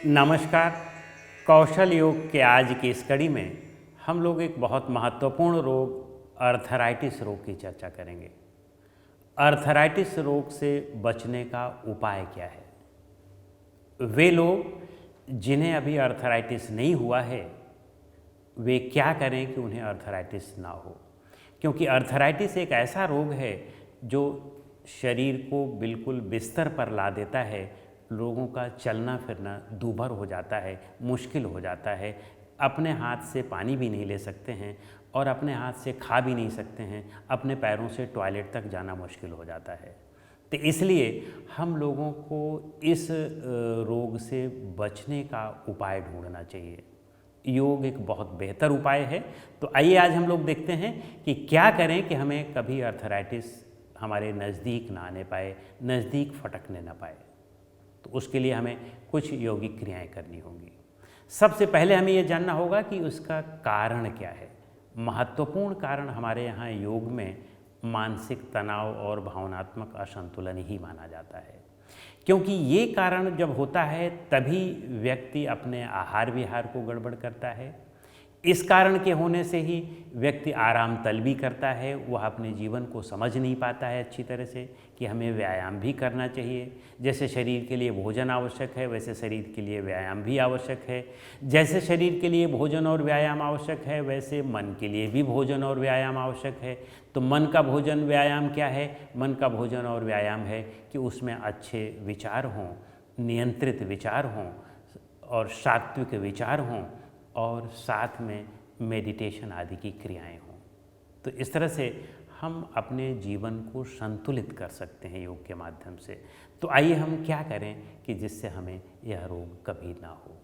नमस्कार। कौशल योग के आज की इस कड़ी में हम लोग एक बहुत महत्वपूर्ण रोग अर्थराइटिस रोग की चर्चा करेंगे। अर्थराइटिस रोग से बचने का उपाय क्या है? वे लोग जिन्हें अभी अर्थराइटिस नहीं हुआ है वे क्या करें कि उन्हें अर्थराइटिस ना हो, क्योंकि अर्थराइटिस एक ऐसा रोग है जो शरीर को बिल्कुल बिस्तर पर ला देता है। लोगों का चलना फिरना दूभर हो जाता है, मुश्किल हो जाता है। अपने हाथ से पानी भी नहीं ले सकते हैं और अपने हाथ से खा भी नहीं सकते हैं। अपने पैरों से टॉयलेट तक जाना मुश्किल हो जाता है। तो इसलिए हम लोगों को इस रोग से बचने का उपाय ढूंढना चाहिए। योग एक बहुत बेहतर उपाय है। तो आइए आज हम लोग देखते हैं कि क्या करें कि हमें कभी अर्थराइटिस हमारे नज़दीक ना आने पाए, नज़दीक फटकने ना पाए। तो उसके लिए हमें कुछ योगिक क्रियाएं करनी होंगी। सबसे पहले हमें यह जानना होगा कि उसका कारण क्या है। महत्वपूर्ण कारण हमारे यहाँ योग में मानसिक तनाव और भावनात्मक असंतुलन ही माना जाता है, क्योंकि ये कारण जब होता है तभी व्यक्ति अपने आहार विहार को गड़बड़ करता है। इस कारण के होने से ही व्यक्ति आराम तलबी करता है। वह अपने जीवन को समझ नहीं पाता है अच्छी तरह से कि हमें व्यायाम भी करना चाहिए। जैसे शरीर के लिए भोजन आवश्यक है वैसे शरीर के लिए व्यायाम भी आवश्यक है। जैसे शरीर के लिए भोजन और व्यायाम आवश्यक है वैसे मन के लिए भी भोजन और व्यायाम आवश्यक है। तो मन का भोजन व्यायाम क्या है? मन का भोजन और व्यायाम है कि उसमें अच्छे विचार हों, नियंत्रित विचार हों और सात्विक विचार हों और साथ में मेडिटेशन आदि की क्रियाएं हों। तो इस तरह से हम अपने जीवन को संतुलित कर सकते हैं योग के माध्यम से। तो आइए हम क्या करें कि जिससे हमें यह रोग कभी ना हो।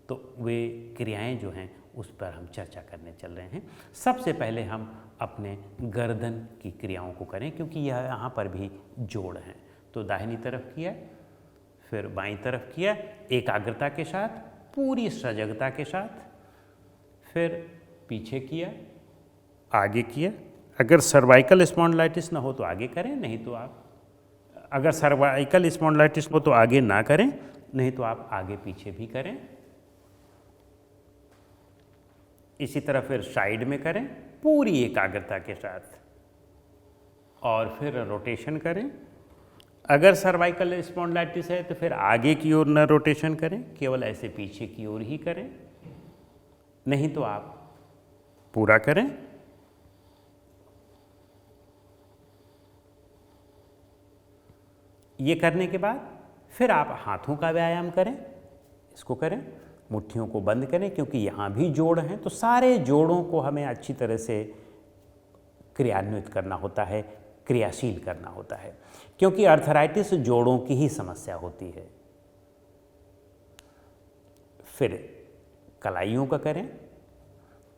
तो वे क्रियाएं जो हैं उस पर हम चर्चा करने चल रहे हैं। सबसे पहले हम अपने गर्दन की क्रियाओं को करें, क्योंकि यह यहाँ पर भी जोड़ हैं। तो दाहिनी तरफ किया, फिर बाईं तरफ किया, एकाग्रता के साथ, पूरी सजगता के साथ, फिर पीछे किया, आगे किया। अगर सर्वाइकल स्पॉन्डिलाइटिस ना हो तो आगे करें, नहीं तो आप अगर सर्वाइकल स्पॉन्डिलाइटिस हो तो आगे ना करें, नहीं तो आप आगे पीछे भी करें। इसी तरह फिर साइड में करें पूरी एकाग्रता के साथ और फिर रोटेशन करें। अगर सर्वाइकल स्पॉन्डिलाइटिस है तो फिर आगे की ओर न रोटेशन करें, केवल ऐसे पीछे की ओर ही करें, नहीं तो आप पूरा करें। ये करने के बाद फिर आप हाथों का व्यायाम करें। इसको करें, मुट्ठियों को बंद करें, क्योंकि यहाँ भी जोड़ हैं। तो सारे जोड़ों को हमें अच्छी तरह से क्रियान्वित करना होता है, क्रियाशील करना होता है, क्योंकि अर्थराइटिस जोड़ों की ही समस्या होती है। फिर कलाइयों का करें।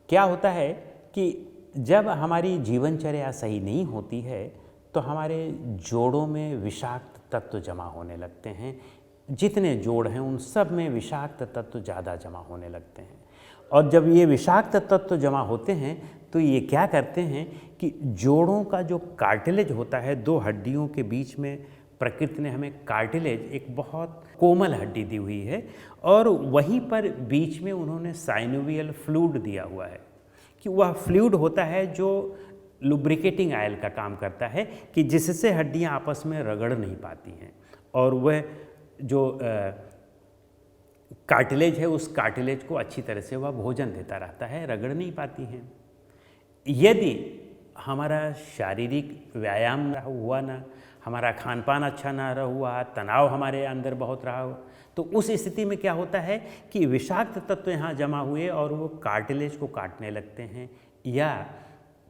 क्या होता है कि जब हमारी जीवनचर्या सही नहीं होती है तो हमारे जोड़ों में विषाक्त तत्व जमा होने लगते हैं। जितने जोड़ हैं उन सब में विषाक्त तत्व ज़्यादा जमा होने लगते हैं। और जब ये विषाक्त तत्व जमा होते हैं तो ये क्या करते हैं कि जोड़ों का जो कार्टिलेज होता है, दो हड्डियों के बीच में प्रकृति ने हमें कार्टिलेज, एक बहुत कोमल हड्डी दी हुई है, और वहीं पर बीच में उन्होंने साइनोवियल फ्लूइड दिया हुआ है कि वह फ्लूइड होता है जो लुब्रिकेटिंग आयल का काम करता है, कि जिससे हड्डियां आपस में रगड़ नहीं पाती हैं और वह जो कार्टिलेज है उस कार्टिलेज को अच्छी तरह से वह भोजन देता रहता है, रगड़ नहीं पाती हैं। यदि हमारा शारीरिक व्यायाम ना हुआ, ना हमारा खान पान अच्छा ना रहा हुआ, तनाव हमारे अंदर बहुत रहा हो, तो उस स्थिति में क्या होता है कि विषाक्त तत्व यहाँ जमा हुए और वो कार्टिलेज को काटने लगते हैं, या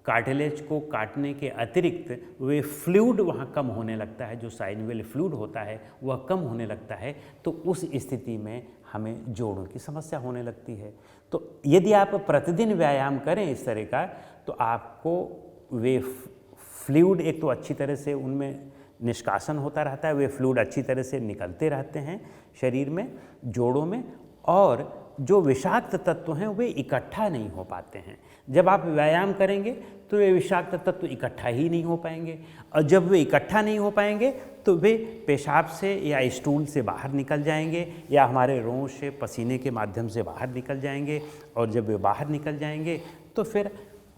कार्टिलेज को काटने के अतिरिक्त वे फ्लूइड वहाँ कम होने लगता है, जो साइनोवियल फ्लूइड होता है वह कम होने लगता है। तो उस स्थिति में हमें जोड़ों की समस्या होने लगती है। तो यदि आप प्रतिदिन व्यायाम करें इस तरह का, तो आपको वे फ्लूइड एक तो अच्छी तरह से उनमें निष्कासन होता रहता है, वे फ्लूइड अच्छी तरह से निकलते रहते हैं शरीर में, जोड़ों में, और जो विषाक्त तत्व हैं वे इकट्ठा नहीं हो पाते हैं। जब आप व्यायाम करेंगे तो वे विषाक्त तत्व इकट्ठा ही नहीं हो पाएंगे, और जब वे इकट्ठा नहीं हो पाएंगे तो वे पेशाब से या स्टूल से बाहर निकल जाएंगे या हमारे रोंस से पसीने के माध्यम से बाहर निकल जाएंगे, और जब वे बाहर निकल जाएंगे तो फिर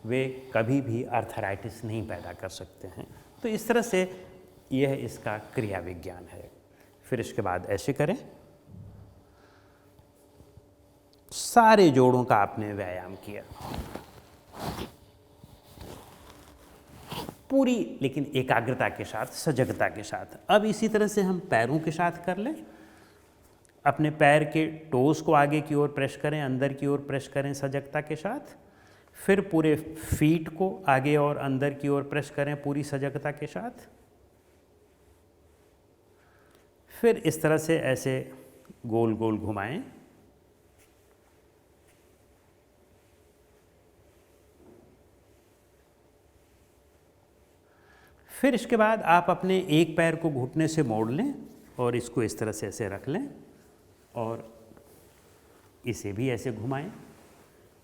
वे कभी भी आर्थराइटिस नहीं पैदा कर सकते हैं। तो इस तरह से यह इसका क्रिया विज्ञान है। फिर इसके बाद ऐसे करें, सारे जोड़ों का आपने व्यायाम किया पूरी, लेकिन एकाग्रता के साथ, सजगता के साथ। अब इसी तरह से हम पैरों के साथ कर लें। अपने पैर के टोस को आगे की ओर प्रेस करें, अंदर की ओर प्रेस करें सजगता के साथ। फिर पूरे फीट को आगे और अंदर की ओर प्रेस करें पूरी सजगता के साथ। फिर इस तरह से ऐसे गोल गोल घुमाएं। फिर इसके बाद आप अपने एक पैर को घुटने से मोड़ लें और इसको इस तरह से ऐसे रख लें और इसे भी ऐसे घुमाएं।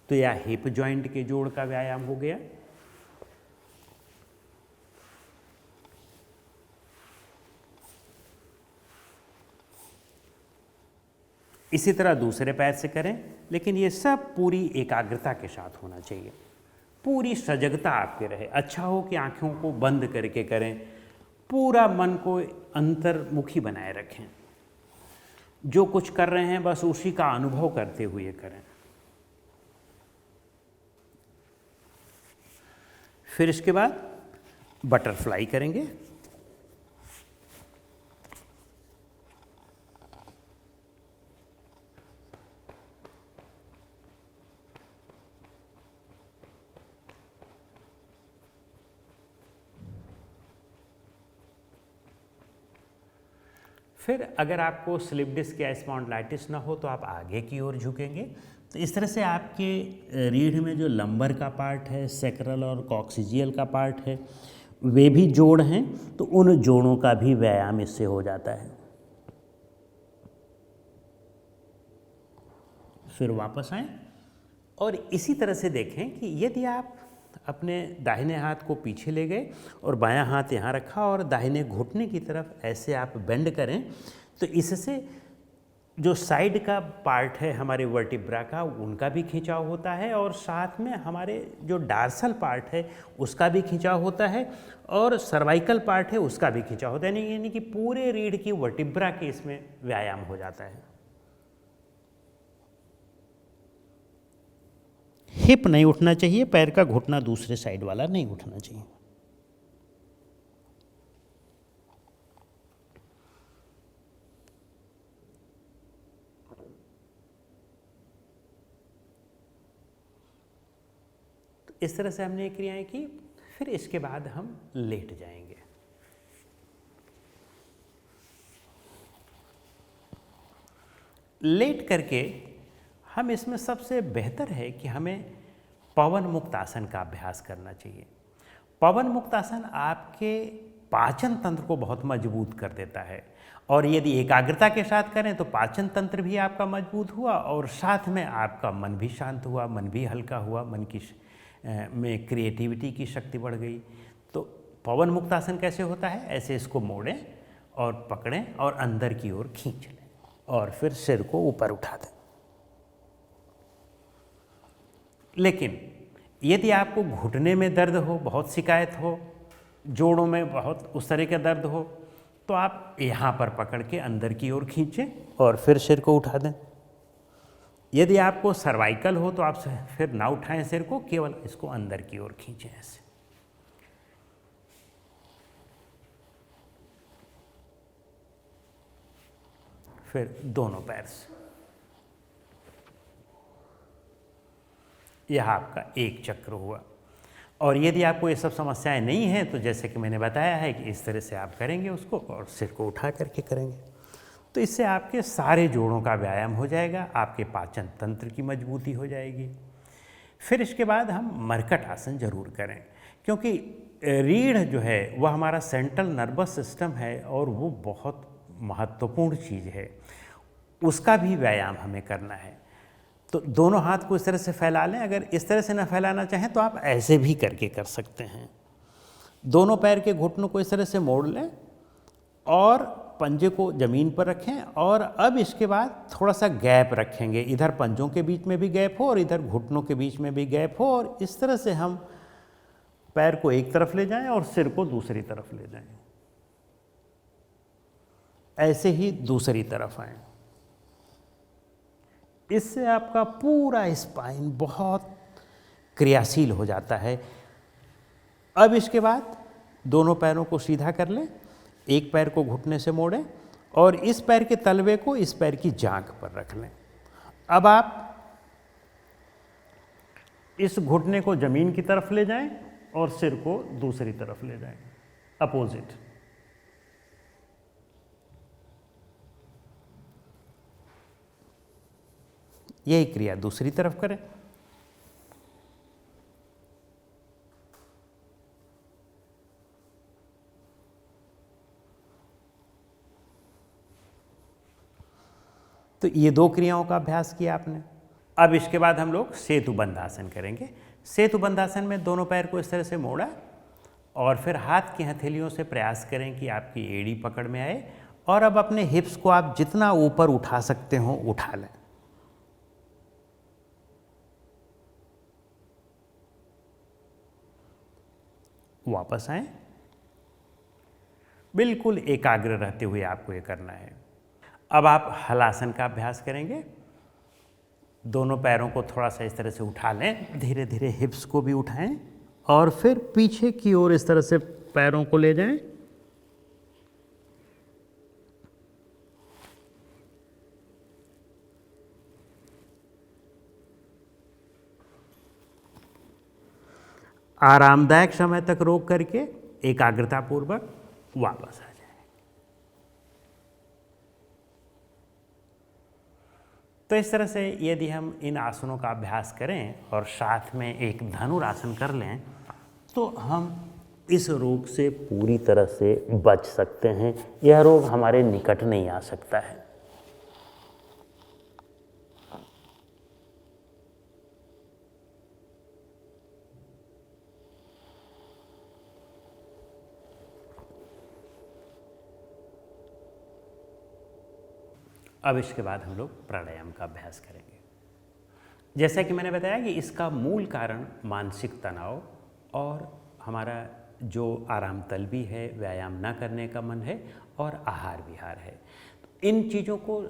तो यह हिप जॉइंट के जोड़ का व्यायाम हो गया। इसी तरह दूसरे पैर से करें, लेकिन ये सब पूरी एकाग्रता के साथ होना चाहिए, पूरी सजगता आपके रहे। अच्छा हो कि आँखों को बंद करके करें, पूरा मन को अंतर्मुखी बनाए रखें। जो कुछ कर रहे हैं बस उसी का अनुभव करते हुए करें। फिर इसके बाद बटरफ्लाई करेंगे। फिर अगर आपको स्लिप डिस्क या स्पॉन्डिलाइटिस ना हो तो आप आगे की ओर झुकेंगे। तो इस तरह से आपके रीढ़ में जो लंबर का पार्ट है, सैक्रल और कॉक्सिजियल का पार्ट है, वे भी जोड़ हैं, तो उन जोड़ों का भी व्यायाम इससे हो जाता है। फिर वापस आएं और इसी तरह से देखें कि यदि आप अपने दाहिने हाथ को पीछे ले गए और बायां हाथ यहाँ रखा और दाहिने घुटने की तरफ ऐसे आप बेंड करें, तो इससे जो साइड का पार्ट है हमारे वर्टिब्रा का, उनका भी खिंचाव होता है और साथ में हमारे जो डार्सल पार्ट है उसका भी खिंचाव होता है और सर्वाइकल पार्ट है उसका भी खिंचाव होता है। यानी कि पूरे रीढ़ की वर्टिब्रा के इसमें व्यायाम हो जाता है। हिप नहीं उठना चाहिए, पैर का घुटना दूसरे साइड वाला नहीं उठना चाहिए। तो इस तरह से हमने ये क्रियाएं की। फिर इसके बाद हम लेट जाएंगे। लेट करके हम इसमें सबसे बेहतर है कि हमें पवन मुक्त आसन का अभ्यास करना चाहिए। पवन मुक्त आसन आपके पाचन तंत्र को बहुत मजबूत कर देता है और यदि एकाग्रता के साथ करें तो पाचन तंत्र भी आपका मजबूत हुआ और साथ में आपका मन भी शांत हुआ, मन भी हल्का हुआ, मन की में क्रिएटिविटी की शक्ति बढ़ गई। तो पवन मुक्त आसन कैसे होता है? ऐसे इसको मोड़ें और पकड़ें और अंदर की ओर खींच लें और फिर सिर को ऊपर उठा दें। लेकिन यदि आपको घुटने में दर्द हो, बहुत शिकायत हो, जोड़ों में बहुत उस तरह का दर्द हो, तो आप यहाँ पर पकड़ के अंदर की ओर खींचें और फिर सिर को उठा दें। यदि आपको सर्वाइकल हो तो आप फिर ना उठाएं सिर को, केवल इसको अंदर की ओर खींचें ऐसे। फिर दोनों पैर से। यह आपका एक चक्र हुआ। और यदि आपको ये सब समस्याएं नहीं हैं तो जैसे कि मैंने बताया है कि इस तरह से आप करेंगे उसको और सिर को उठा करके करेंगे, तो इससे आपके सारे जोड़ों का व्यायाम हो जाएगा, आपके पाचन तंत्र की मजबूती हो जाएगी। फिर इसके बाद हम मरकट आसन जरूर करें, क्योंकि रीढ़ जो है वह हमारा सेंट्रल नर्वस सिस्टम है और वो बहुत महत्वपूर्ण चीज़ है, उसका भी व्यायाम हमें करना है। तो दोनों हाथ को इस तरह से फैला लें। अगर इस तरह से ना फैलाना चाहें तो आप ऐसे भी करके कर सकते हैं। दोनों पैर के घुटनों को इस तरह से मोड़ लें और पंजे को ज़मीन पर रखें। और अब इसके बाद थोड़ा सा गैप रखेंगे, इधर पंजों के बीच में भी गैप हो और इधर घुटनों के बीच में भी गैप हो, और इस तरह से हम पैर को एक तरफ ले जाएं और सिर को दूसरी तरफ ले जाएं। ऐसे ही दूसरी तरफ आएं। इससे आपका पूरा स्पाइन बहुत क्रियाशील हो जाता है। अब इसके बाद दोनों पैरों को सीधा कर लें, एक पैर को घुटने से मोड़ें और इस पैर के तलवे को इस पैर की जांघ पर रख लें। अब आप इस घुटने को जमीन की तरफ ले जाएं और सिर को दूसरी तरफ ले जाएं, अपोजिट। यही क्रिया दूसरी तरफ करें। तो ये दो क्रियाओं का अभ्यास किया आपने। अब इसके बाद हम लोग सेतु बंधासन करेंगे। सेतु बंधासन में दोनों पैर को इस तरह से मोड़ा और फिर हाथ की हथेलियों से प्रयास करें कि आपकी एड़ी पकड़ में आए, और अब अपने हिप्स को आप जितना ऊपर उठा सकते हो उठा लें। वापस आए। बिल्कुल एकाग्र रहते हुए आपको ये करना है। अब आप हलासन का अभ्यास करेंगे। दोनों पैरों को थोड़ा सा इस तरह से उठा लें, धीरे धीरे हिप्स को भी उठाएं और फिर पीछे की ओर इस तरह से पैरों को ले जाएं। आरामदायक समय तक रोक करके एकाग्रतापूर्वक वापस आ जाए। तो इस तरह से यदि हम इन आसनों का अभ्यास करें और साथ में एक धनुरासन कर लें तो हम इस रोग से पूरी तरह से बच सकते हैं। यह रोग हमारे निकट नहीं आ सकता है। अब इसके बाद हम लोग प्राणायाम का अभ्यास करेंगे। जैसा कि मैंने बताया कि इसका मूल कारण मानसिक तनाव और हमारा जो आराम तलबी है, व्यायाम ना करने का मन है और आहार विहार है। इन चीज़ों को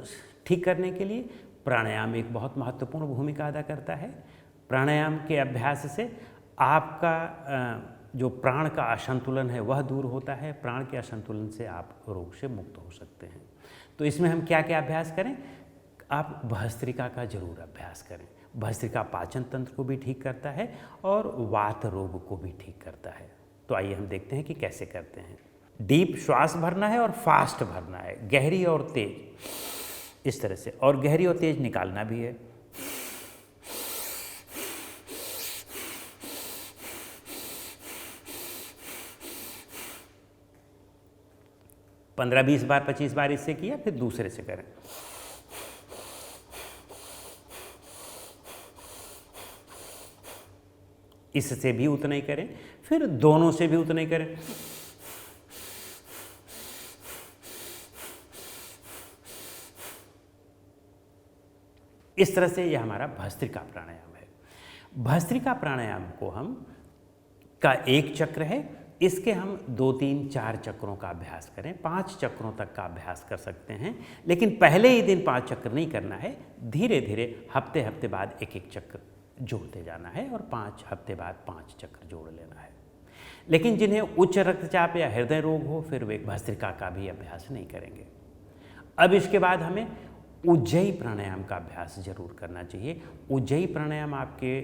ठीक करने के लिए प्राणायाम एक बहुत महत्वपूर्ण भूमिका अदा करता है। प्राणायाम के अभ्यास से आपका जो प्राण का असंतुलन है वह दूर होता है। प्राण के असंतुलन से आप रोग से मुक्त हो सकते हैं। तो इसमें हम क्या क्या अभ्यास करें? आप भस्त्रिका का जरूर अभ्यास करें। भस्त्रिका पाचन तंत्र को भी ठीक करता है और वात रोग को भी ठीक करता है। तो आइए हम देखते हैं कि कैसे करते हैं। डीप श्वास भरना है और फास्ट भरना है, गहरी और तेज, इस तरह से, और गहरी और तेज निकालना भी है। पंद्रह 20 बार 25 बार इससे किया, फिर दूसरे से करें। इससे भी उतना ही करें, फिर दोनों से भी उतना ही करें। इस तरह से यह हमारा भस्त्रिका प्राणायाम है। भस्त्रिका प्राणायाम को हम का एक चक्र है, इसके हम 2 3 4 चक्रों का अभ्यास करें। 5 चक्रों तक का अभ्यास कर सकते हैं, लेकिन पहले ही दिन 5 चक्र नहीं करना है। धीरे धीरे हफ्ते हफ्ते बाद एक एक चक्र जोड़ते जाना है और 5 हफ्ते बाद 5 चक्र जोड़ लेना है। लेकिन जिन्हें उच्च रक्तचाप या हृदय रोग हो, फिर वे भस्त्रिका का भी अभ्यास नहीं करेंगे। अब इसके बाद हमें उज्जयी प्राणायाम का अभ्यास जरूर करना चाहिए। उज्जयी प्राणायाम आपके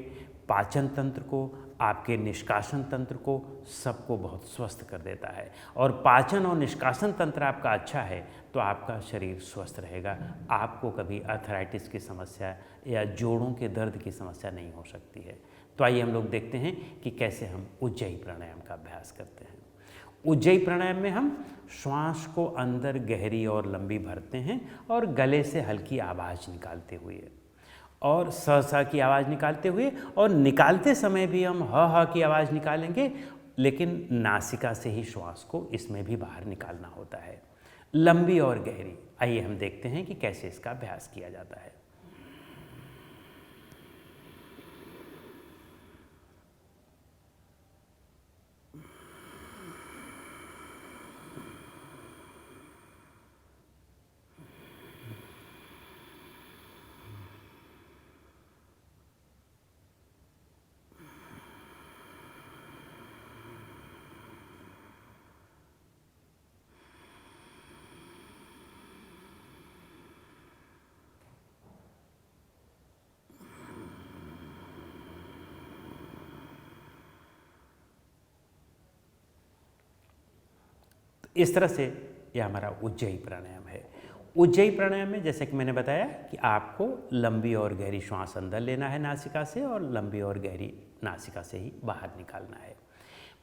पाचन तंत्र को, आपके निष्कासन तंत्र को, सबको बहुत स्वस्थ कर देता है। और पाचन और निष्कासन तंत्र आपका अच्छा है तो आपका शरीर स्वस्थ रहेगा। आपको कभी आर्थराइटिस की समस्या या जोड़ों के दर्द की समस्या नहीं हो सकती है। तो आइए हम लोग देखते हैं कि कैसे हम उज्जयी प्राणायाम का अभ्यास करते हैं। उज्जयी प्राणायाम में हम श्वास को अंदर गहरी और लंबी भरते हैं और गले से हल्की आवाज़ निकालते हुए, और स सा की आवाज़ निकालते हुए, और निकालते समय भी हम ह की आवाज़ निकालेंगे, लेकिन नासिका से ही श्वास को इसमें भी बाहर निकालना होता है, लंबी और गहरी। आइए हम देखते हैं कि कैसे इसका अभ्यास किया जाता है। इस तरह से यह हमारा उज्जयी प्राणायाम है। उज्जयी प्राणायाम में जैसे कि मैंने बताया कि आपको लंबी और गहरी श्वास अंदर लेना है नासिका से, और लंबी और गहरी नासिका से ही बाहर निकालना है।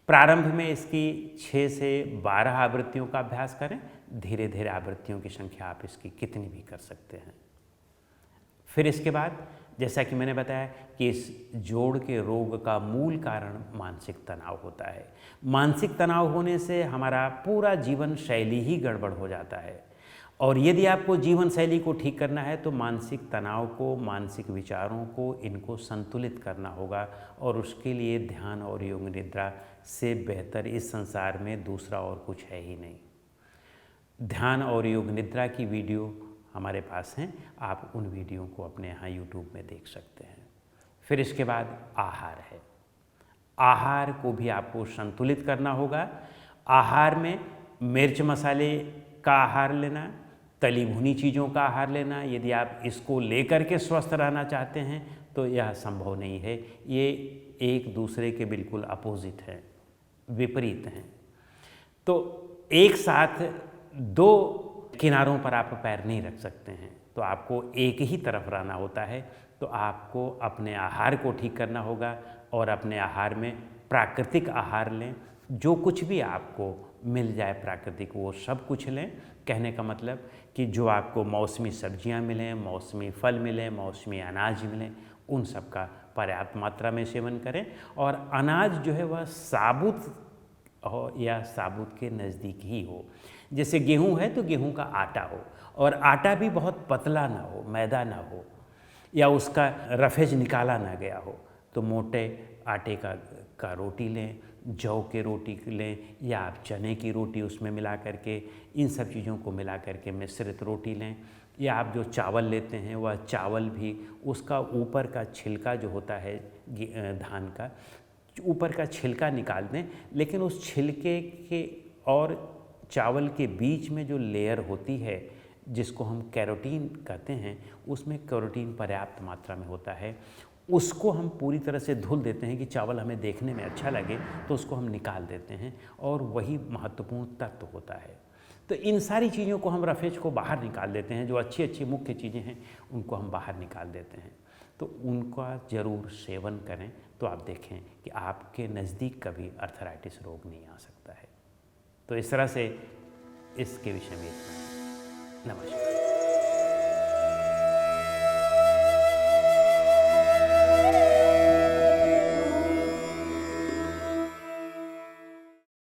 प्रारंभ में इसकी 6 से 12 आवृत्तियों का अभ्यास करें। धीरे धीरे आवृत्तियों की संख्या आप इसकी कितनी भी कर सकते हैं। फिर इसके बाद जैसा कि मैंने बताया कि इस जोड़ के रोग का मूल कारण मानसिक तनाव होता है। मानसिक तनाव होने से हमारा पूरा जीवन शैली ही गड़बड़ हो जाता है, और यदि आपको जीवन शैली को ठीक करना है तो मानसिक तनाव को, मानसिक विचारों को, इनको संतुलित करना होगा, और उसके लिए ध्यान और योग निद्रा से बेहतर इस संसार में दूसरा और कुछ है ही नहीं। ध्यान और योग निद्रा की वीडियो हमारे पास हैं, आप उन वीडियो को अपने यहाँ यूट्यूब में देख सकते हैं। फिर इसके बाद आहार है। आहार को भी आपको संतुलित करना होगा। आहार में मिर्च मसाले का आहार लेना, तली भुनी चीज़ों का आहार लेना, यदि आप इसको लेकर के स्वस्थ रहना चाहते हैं तो यह संभव नहीं है। ये एक दूसरे के बिल्कुल अपोजिट हैं, विपरीत हैं। तो एक साथ दो किनारों पर आप पैर नहीं रख सकते हैं, तो आपको एक ही तरफ रहना होता है। तो आपको अपने आहार को ठीक करना होगा, और अपने आहार में प्राकृतिक आहार लें। जो कुछ भी आपको मिल जाए प्राकृतिक, वो सब कुछ लें। कहने का मतलब कि जो आपको मौसमी सब्जियां मिलें, मौसमी फल मिलें, मौसमी अनाज मिलें, उन सब का पर्याप्त मात्रा में सेवन करें। और अनाज जो है वह साबुत हो या साबुत के नज़दीक ही हो। जैसे गेहूं है तो गेहूं का आटा हो, और आटा भी बहुत पतला ना हो, मैदा ना हो, या उसका रफेज निकाला ना गया हो। तो मोटे आटे का रोटी लें, जौ के रोटी लें, या आप चने की रोटी उसमें मिला करके, इन सब चीज़ों को मिला करके मिश्रित रोटी लें। या आप जो चावल लेते हैं वह चावल भी उसका ऊपर का छिलका जो होता है धान का, ऊपर का छिलका निकाल दें, लेकिन उस छिलके के और चावल के बीच में जो लेयर होती है जिसको हम कैरोटीन कहते हैं, उसमें कैरोटीन पर्याप्त मात्रा में होता है। उसको हम पूरी तरह से धुल देते हैं कि चावल हमें देखने में अच्छा लगे, तो उसको हम निकाल देते हैं, और वही महत्वपूर्ण तत्व होता है। तो इन सारी चीज़ों को हम रफेज को बाहर निकाल देते हैं। जो अच्छी अच्छी मुख्य चीज़ें हैं उनको हम बाहर निकाल देते हैं। तो उनका ज़रूर सेवन करें, तो आप देखें कि आपके नज़दीक कभी अर्थराइटिस रोग नहीं आ सकता है। तो इस तरह से इसके विषय में इतना। नमस्कार।